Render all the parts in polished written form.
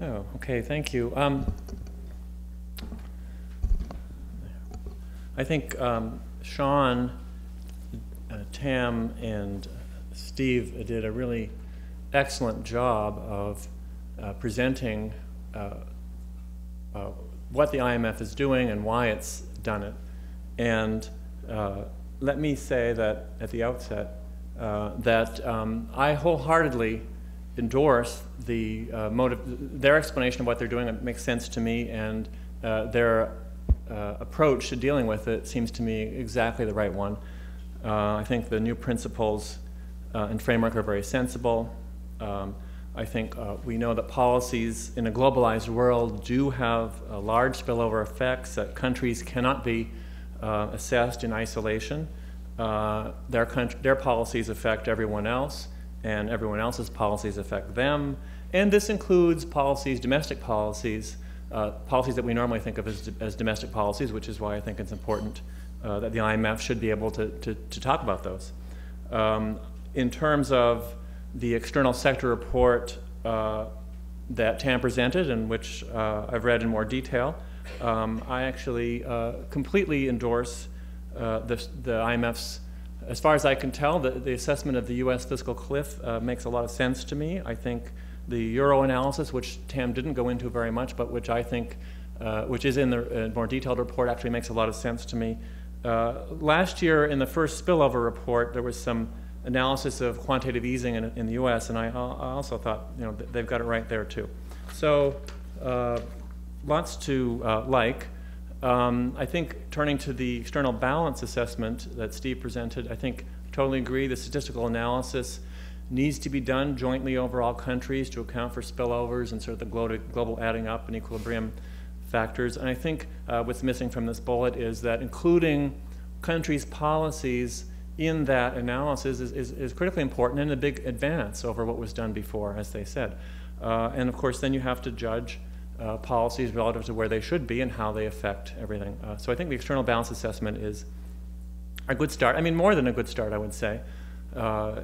Oh, okay, thank you. I think Sean, Tam, and Steve did a really excellent job of presenting what the IMF is doing and why it's done it. And let me say that at the outset that I wholeheartedly endorse their explanation of what they're doing. It makes sense to me, and their approach to dealing with it seems to me exactly the right one. I think the new principles and framework are very sensible. I think we know that policies in a globalized world do have large spillover effects, that countries cannot be assessed in isolation. Their policies affect everyone else, and everyone else's policies affect them. And this includes policies, domestic policies, policies that we normally think of as domestic policies, which is why I think it's important that the IMF should be able to talk about those. In terms of the external sector report that Tam presented, and which I've read in more detail, I actually completely endorse the IMF's, as far as I can tell, the assessment of the US fiscal cliff makes a lot of sense to me. I think the Euro analysis, which Tam didn't go into very much, but which I think, which is in the more detailed report, actually makes a lot of sense to me. Last year, in the first spillover report, there was some analysis of quantitative easing in the US, and I also thought, you know, they've got it right there too. So lots to like. I think turning to the external balance assessment that Steve presented, I think I totally agree. The statistical analysis needs to be done jointly over all countries to account for spillovers and sort of the global adding up and equilibrium factors. And I think what's missing from this bullet is that including countries' policies in that analysis is critically important and a big advance over what was done before, as they said. And of course, then you have to judge policies relative to where they should be and how they affect everything. So I think the external balance assessment is a good start. I mean, more than a good start, I would say.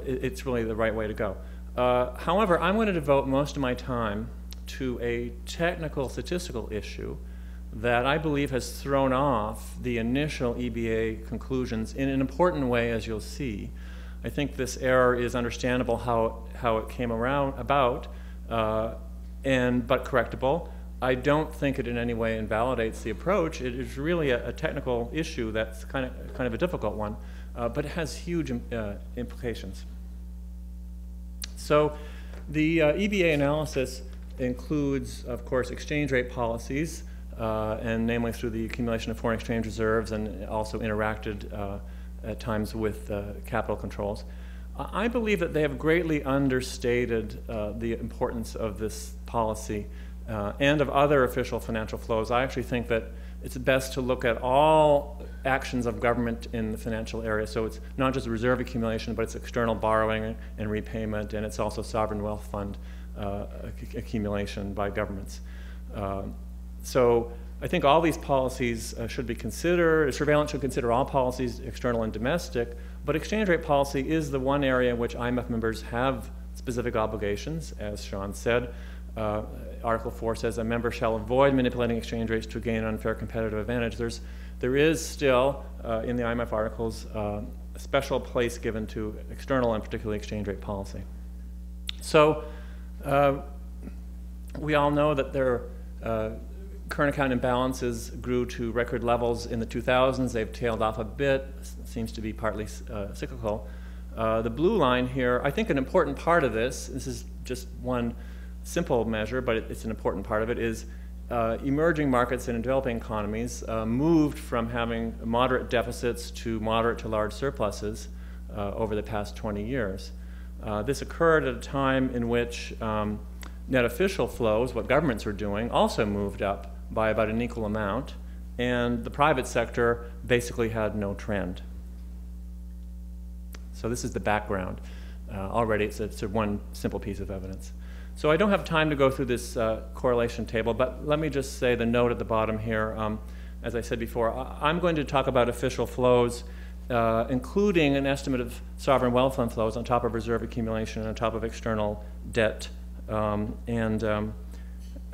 It's really the right way to go. However, I'm going to devote most of my time to a technical statistical issue that I believe has thrown off the initial EBA conclusions in an important way, as you'll see. I think this error is understandable how it came about, but correctable. I don't think it in any way invalidates the approach. It is really a technical issue that's kind of a difficult one, but it has huge implications. So the EBA analysis includes, of course, exchange rate policies, and namely through the accumulation of foreign exchange reserves, and also interacted at times with capital controls. I believe that they have greatly understated the importance of this policy and of other official financial flows. I actually think that it's best to look at all actions of government in the financial area. So it's not just reserve accumulation, but it's external borrowing and repayment, and it's also sovereign wealth fund accumulation by governments. So I think all these policies should be considered. Surveillance should consider all policies, external and domestic, but exchange rate policy is the one area in which IMF members have specific obligations, as Sean said. Article 4 says a member shall avoid manipulating exchange rates to gain an unfair competitive advantage. There is still, in the IMF articles, a special place given to external and particularly exchange rate policy. So we all know that there current account imbalances grew to record levels in the 2000s. They've tailed off a bit. It seems to be partly cyclical. The blue line here, I think an important part of this is just one simple measure, but it's an important part of it, is emerging markets and developing economies moved from having moderate deficits to moderate to large surpluses over the past 20 years. This occurred at a time in which net official flows, what governments were doing, also moved up by about an equal amount, and the private sector basically had no trend. So this is the background. Already it's one simple piece of evidence. So I don't have time to go through this correlation table, but let me just say the note at the bottom here. As I said before, I'm going to talk about official flows, including an estimate of sovereign wealth fund flows on top of reserve accumulation and on top of external debt.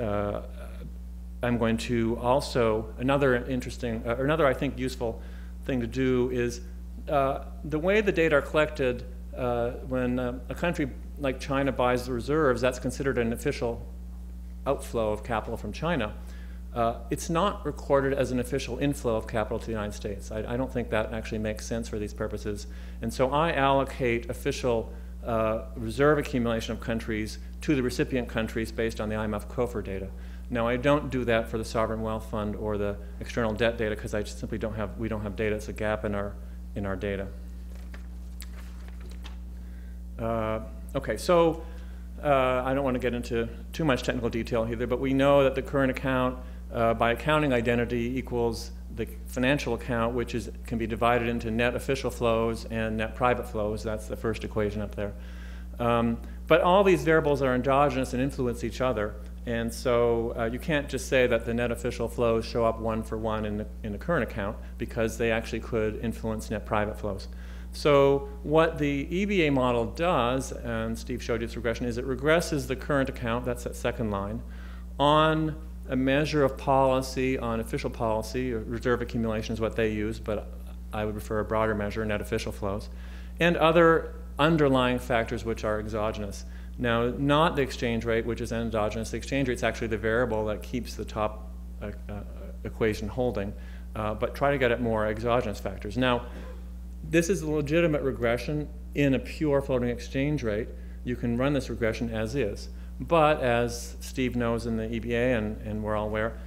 I'm going to also, another interesting, another I think useful thing to do is the way the data are collected when a country like China buys the reserves, that's considered an official outflow of capital from China. It's not recorded as an official inflow of capital to the United States. I don't think that actually makes sense for these purposes. And so I allocate official reserve accumulation of countries to the recipient countries based on the IMF COFR data. Now, I don't do that for the sovereign wealth fund or the external debt data because I just simply don't have, we don't have data. It's a gap in our data. Okay, so I don't want to get into too much technical detail either, but we know that the current account by accounting identity equals the financial account, which can be divided into net official flows and net private flows. That's the first equation up there. But all these variables are endogenous and influence each other. And so you can't just say that the net official flows show up one for one in the current account, because they actually could influence net private flows. So what the EBA model does, and Steve showed you this regression, is it regresses the current account, that's that second line, on a measure of policy, on official policy, or reserve accumulation is what they use, but I would prefer a broader measure, net official flows, and other underlying factors which are exogenous. Now, not the exchange rate, which is endogenous. The exchange rate is actually the variable that keeps the top equation holding, but try to get at more exogenous factors. Now, this is a legitimate regression in a pure floating exchange rate. You can run this regression as is. But as Steve knows in the EBA, and we're all aware,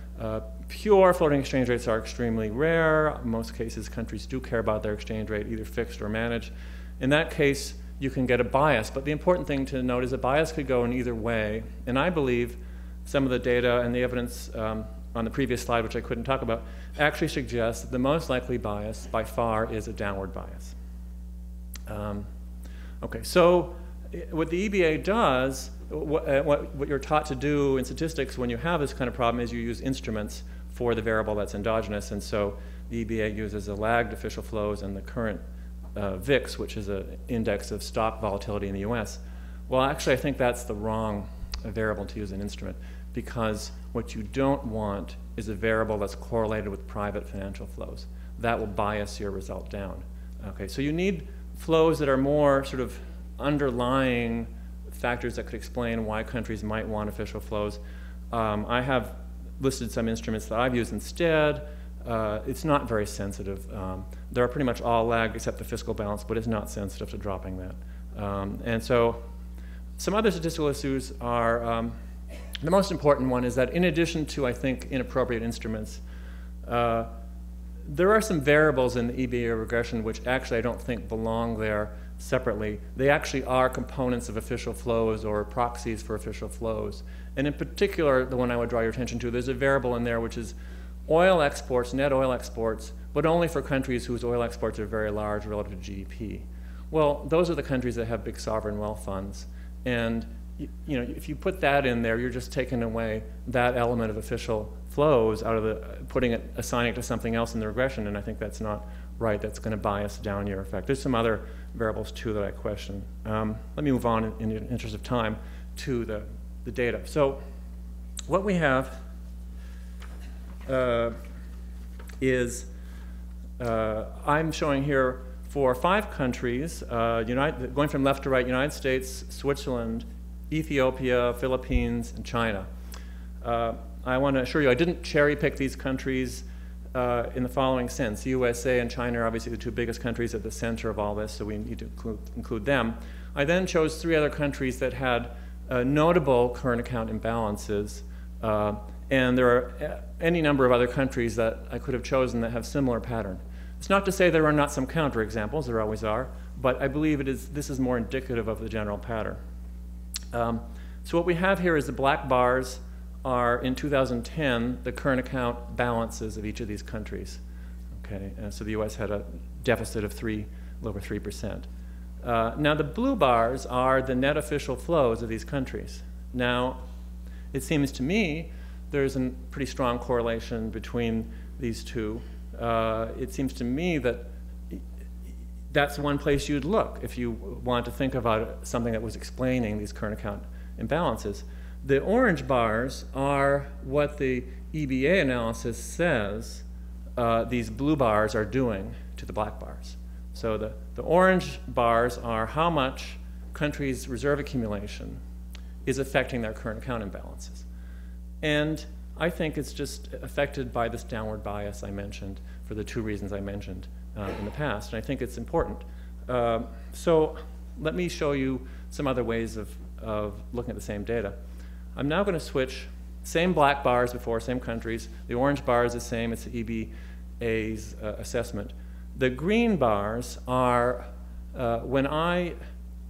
pure floating exchange rates are extremely rare. In most cases, countries do care about their exchange rate, either fixed or managed. In that case, you can get a bias. But the important thing to note is a bias could go in either way. And I believe some of the data and the evidence on the previous slide, which I couldn't talk about, actually suggests that the most likely bias by far is a downward bias. Okay, so what the EBA does, what you're taught to do in statistics when you have this kind of problem is you use instruments for the variable that's endogenous. And so the EBA uses the lagged official flows and the current VIX, which is an index of stock volatility in the US. Well, actually, I think that's the wrong variable to use an instrument, because what you don't want is a variable that's correlated with private financial flows. That will bias your result down. Okay, so you need flows that are more sort of underlying factors that could explain why countries might want official flows. I have listed some instruments that I've used instead. It's not very sensitive. They're pretty much all lagged except the fiscal balance, but it's not sensitive to dropping that. And so some other statistical issues are, the most important one is that in addition to, I think, inappropriate instruments, there are some variables in the EBA regression which actually I don't think belong there separately. They actually are components of official flows or proxies for official flows. And in particular, the one I would draw your attention to, there's a variable in there which is oil exports, net oil exports, but only for countries whose oil exports are very large relative to GDP. Well, those are the countries that have big sovereign wealth funds. And you know, if you put that in there, you're just taking away that element of official flows out of the, assigning it to something else in the regression, and I think that's not right. That's going to bias down your effect. There's some other variables too that I question. Let me move on in the interest of time to the data. So what we have is, I'm showing here for 5 countries, going from left to right, United States, Switzerland, Ethiopia, Philippines, and China. I want to assure you I didn't cherry pick these countries in the following sense. USA and China are obviously the 2 biggest countries at the center of all this, so we need to include them. I then chose 3 other countries that had notable current account imbalances, and there are any number of other countries that I could have chosen that have similar pattern. It's not to say there are not some counterexamples, there always are, but I believe this is more indicative of the general pattern. So what we have here is the black bars are, in 2010, the current account balances of each of these countries. Okay, so the US had a deficit of a little over 3%. Now the blue bars are the net official flows of these countries. Now, it seems to me there's a pretty strong correlation between these two. It seems to me that that's one place you'd look if you want to think about something that was explaining these current account imbalances. The orange bars are what the EBA analysis says these blue bars are doing to the black bars. So the orange bars are how much countries' reserve accumulation is affecting their current account imbalances. And I think it's just affected by this downward bias I mentioned for the two reasons I mentioned in the past. And I think it's important. So let me show you some other ways of looking at the same data. I'm now going to switch, same black bars before, same countries. The orange bar is the same. It's the EBA's assessment. The green bars are when I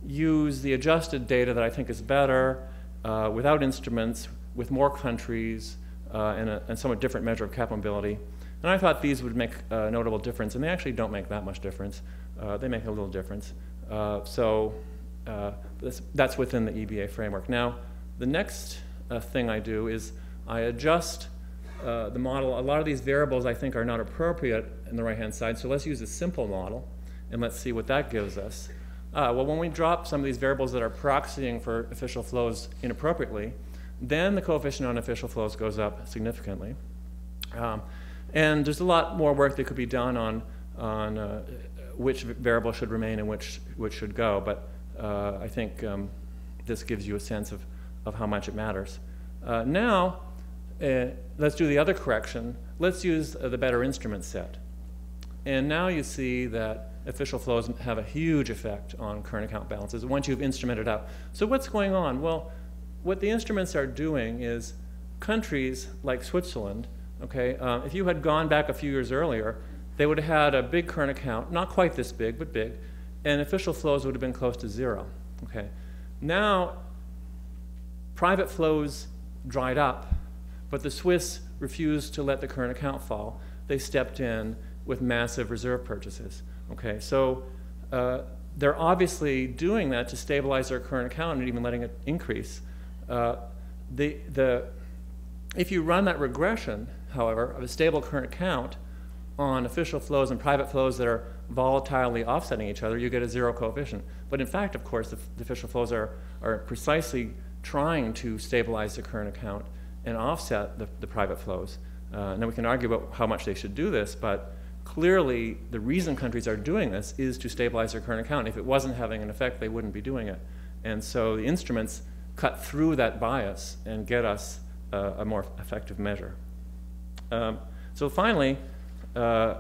use the adjusted data that I think is better, without instruments, with more countries, and a somewhat different measure of capital mobility. And I thought these would make a notable difference, and they actually don't make that much difference. They make a little difference. So that's within the EBA framework. Now, the next thing I do is I adjust the model. A lot of these variables I think are not appropriate in the right-hand side, so let's use a simple model, and let's see what that gives us. Well, when we drop some of these variables that are proxying for official flows inappropriately, then the coefficient on official flows goes up significantly. And there's a lot more work that could be done on which variable should remain and which should go, but I think this gives you a sense of how much it matters. Now, let's do the other correction. Let's use the better instrument set. And now you see that official flows have a huge effect on current account balances once you've instrumented out. So what's going on? Well, what the instruments are doing is countries like Switzerland, okay, if you had gone back a few years earlier, they would have had a big current account, not quite this big, but big, and official flows would have been close to zero, okay? Now, private flows dried up, but the Swiss refused to let the current account fall. They stepped in with massive reserve purchases, okay? So they're obviously doing that to stabilize their current account and even letting it increase. If you run that regression, however, of a stable current account on official flows and private flows that are volatilely offsetting each other, you get a zero coefficient. But in fact, of course, the official flows are precisely trying to stabilize the current account and offset the private flows. Now we can argue about how much they should do this, but clearly the reason countries are doing this is to stabilize their current account. If it wasn't having an effect, they wouldn't be doing it. And so the instruments cut through that bias and get us a more effective measure. So finally, a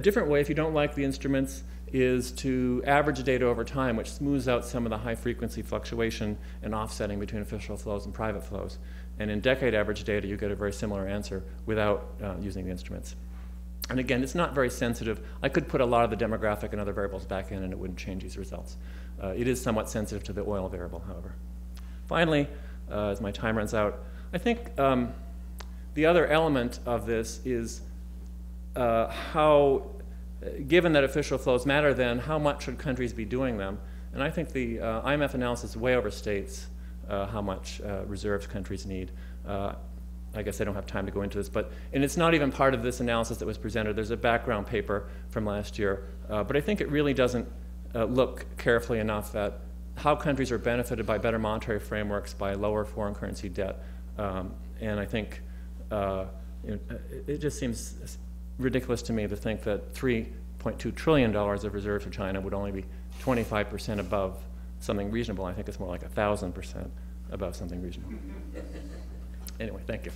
different way, if you don't like the instruments, is to average data over time, which smooths out some of the high-frequency fluctuation and offsetting between official flows and private flows. And in decade average data, you get a very similar answer without using the instruments. And again, it's not very sensitive. I could put a lot of the demographic and other variables back in, and it wouldn't change these results. It is somewhat sensitive to the oil variable, however. Finally, as my time runs out, I think the other element of this is how, given that official flows matter, then how much should countries be doing them? And I think the IMF analysis way overstates how much reserves countries need. I guess I don't have time to go into this, and it's not even part of this analysis that was presented. There's a background paper from last year, but I think it really doesn't look carefully enough at how countries are benefited by better monetary frameworks, by lower foreign currency debt, and I think it just seems ridiculous to me to think that $3.2 trillion of reserves for China would only be 25% above something reasonable. I think it's more like 1,000% above something reasonable. Anyway, thank you.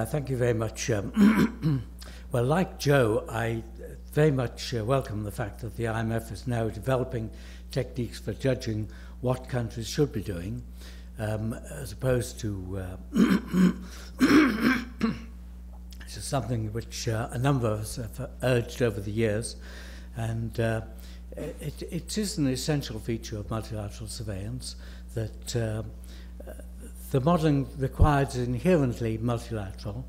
Thank you very much. Well, like Joe, I very much welcome the fact that the IMF is now developing techniques for judging what countries should be doing, as opposed to this is something which a number of us have urged over the years, and it is an essential feature of multilateral surveillance that the modelling required is inherently multilateral.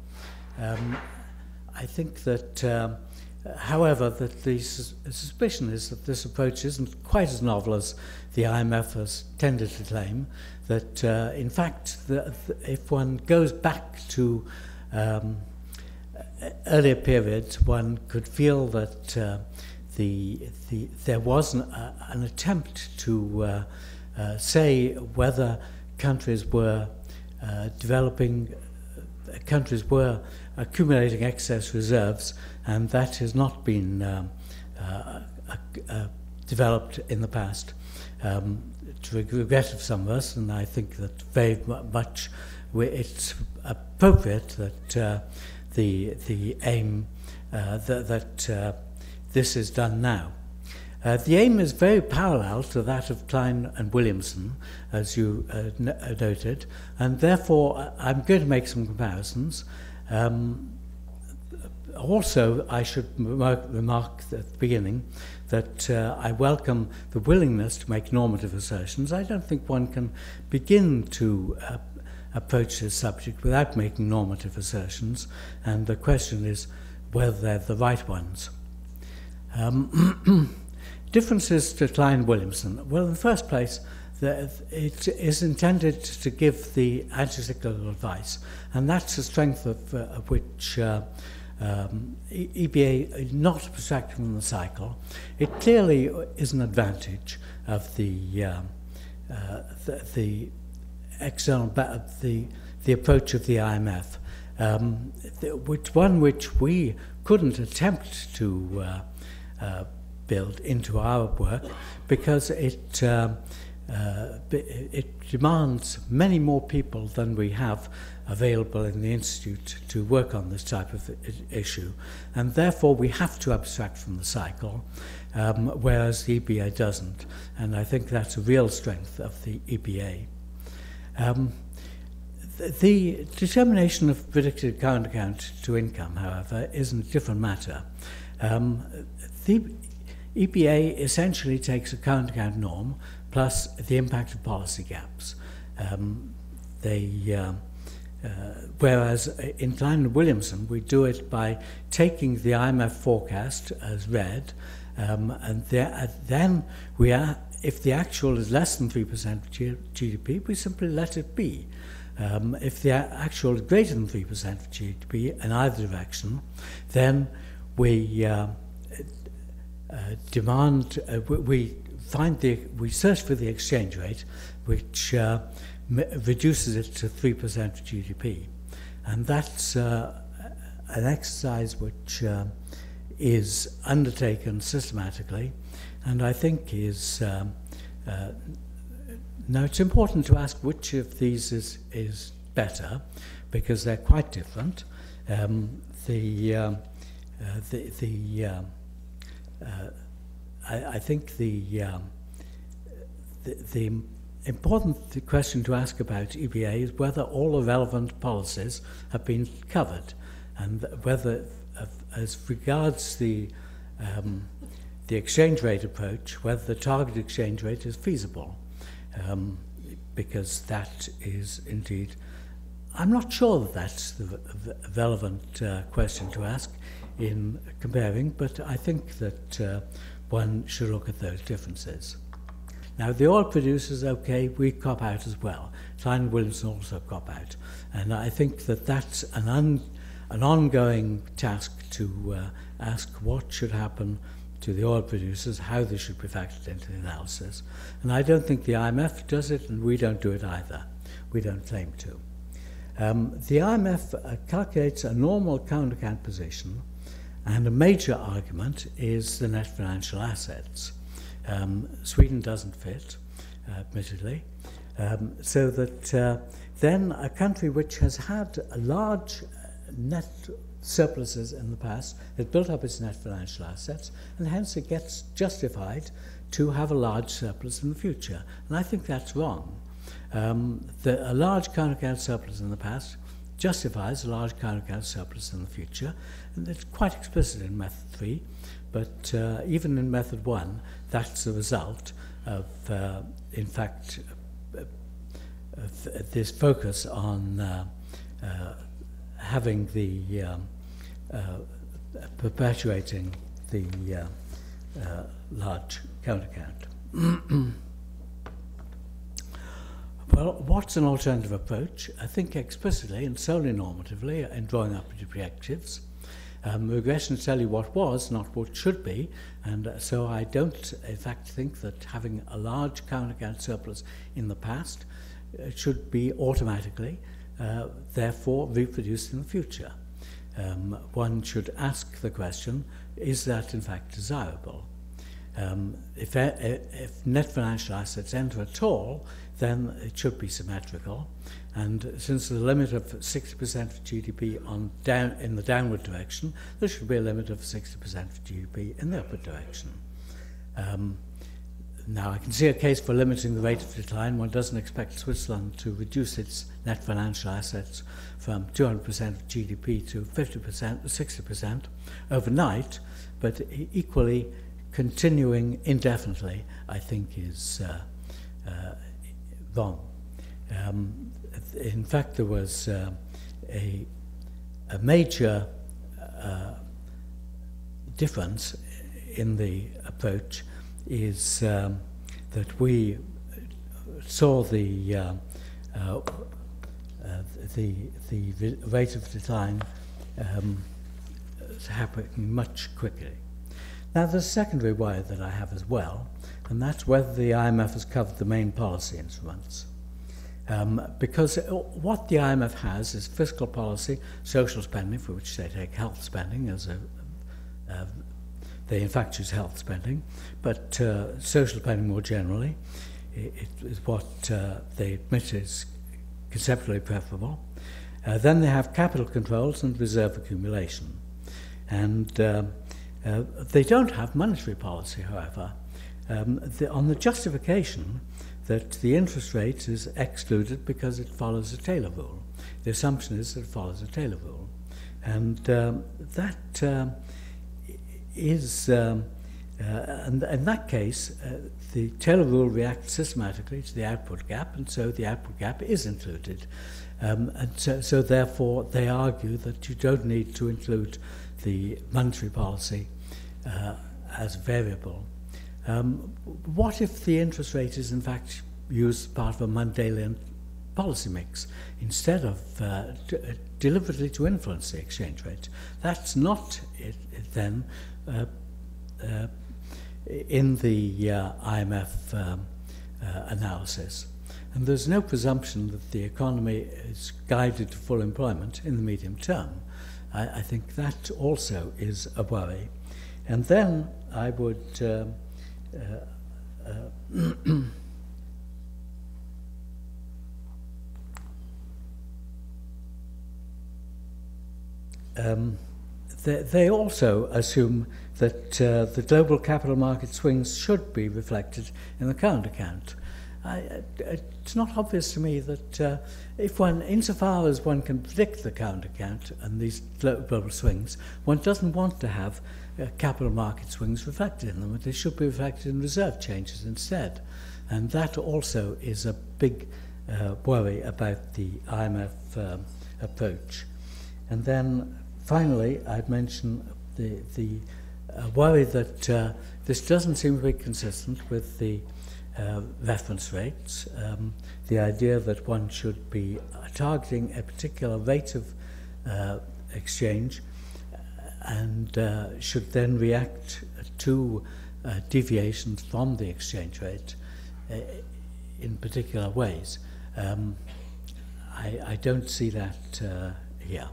I think that, however, that the suspicion is that this approach isn't quite as novel as the IMF has tended to claim, that in fact, if one goes back to earlier periods, one could feel that there was an attempt to say whether countries were accumulating excess reserves, and that has not been developed in the past, to the regret of some of us, and I think that very much it's appropriate that the aim that this is done now. The aim is very parallel to that of Klein and Williamson, as you noted, and therefore I'm going to make some comparisons. Also, I should remark at the beginning that I welcome the willingness to make normative assertions. I don't think one can begin to approach this subject without making normative assertions, and the question is whether they're the right ones. Differences to Klein and Williamson. Well, in the first place, it is intended to give the anti-cyclical advice, and that's the strength of which EBA is not abstracted from the cycle. It clearly is an advantage of the external the approach of the IMF, which we couldn't attempt to build into our work because it demands many more people than we have available in the Institute to work on this type of issue, and therefore we have to abstract from the cycle, whereas the EBA doesn't, and I think that's a real strength of the EBA. The determination of predicted current account to income, however, is a different matter. The EBA essentially takes a current account norm plus the impact of policy gaps. Whereas in Klein and Williamson, we do it by taking the IMF forecast as read, and then if the actual is less than 3% of GDP, we simply let it be. If the actual is greater than 3% of GDP in either direction, then we we search for the exchange rate, which reduces it to 3% of GDP, and that's an exercise which is undertaken systematically, and I think is now it's important to ask which of these is better, because they're quite different. I think the important question to ask about EBA is whether all the relevant policies have been covered, and whether, as regards the exchange rate approach, whether the target exchange rate is feasible, because that is indeed, I'm not sure that that's the relevant question to ask in comparing, but I think that one should look at those differences. Now, the oil producers, okay, we cop out as well. Klein and Williamson also cop out. And I think that that's an ongoing task to ask what should happen to the oil producers, how they should be factored into the analysis. And I don't think the IMF does it, and we don't do it either. We don't claim to. The IMF calculates a normal current account position, and a major argument is the net financial assets. Sweden doesn't fit, admittedly, so that then a country which has had a large net surpluses in the past has built up its net financial assets, and hence it gets justified to have a large surplus in the future. And I think that's wrong. A large current account surplus in the past justifies a large current account surplus in the future, and it's quite explicit in Method 3, but even in Method 1, that's the result of, in fact, this focus on having the perpetuating the large current account. Well, what's an alternative approach? I think explicitly and solely normatively in drawing up objectives. Regression tell you what was, not what should be, and so I don't, in fact, think that having a large current account surplus in the past should be automatically, therefore, reproduced in the future. One should ask the question, is that in fact desirable? If net financial assets enter at all, then it should be symmetrical. And since the limit of 60% of GDP in the downward direction, there should be a limit of 60% of GDP in the upward direction. Now, I can see a case for limiting the rate of decline. One doesn't expect Switzerland to reduce its net financial assets from 200% of GDP to 50%, 60% overnight, but equally continuing indefinitely, I think, is wrong. In fact, there was a major difference in the approach is that we saw the rate of decline happening much quickly. Now, there's a secondary worry that I have as well, and that's whether the IMF has covered the main policy instruments. Because what the IMF has is fiscal policy, social spending, for which they take health spending as they in fact use health spending, but social spending more generally it is what they admit is conceptually preferable. Then they have capital controls and reserve accumulation. And they don't have monetary policy, however. On the justification that the interest rate is excluded because it follows a Taylor rule. The assumption is that it follows a Taylor rule. And that is, and in that case, the Taylor rule reacts systematically to the output gap, and so the output gap is included. And so therefore, they argue that you don't need to include the monetary policy as a variable. What if the interest rate is in fact used as part of a Mendelian policy mix instead of deliberately to influence the exchange rate? That's not then in the IMF analysis. And there's no presumption that the economy is guided to full employment in the medium term. I think that also is a worry. And then I would they also assume that the global capital market swings should be reflected in the current account. It's not obvious to me that if one, insofar as one can predict the current account and these global swings, one doesn't want to have capital market swings reflected in them. They should be reflected in reserve changes instead. And that also is a big worry about the IMF approach. And then finally, I'd mention the worry that this doesn't seem to be consistent with the reference rates, the idea that one should be targeting a particular rate of exchange and should then react to deviations from the exchange rate in particular ways. I don't see that here.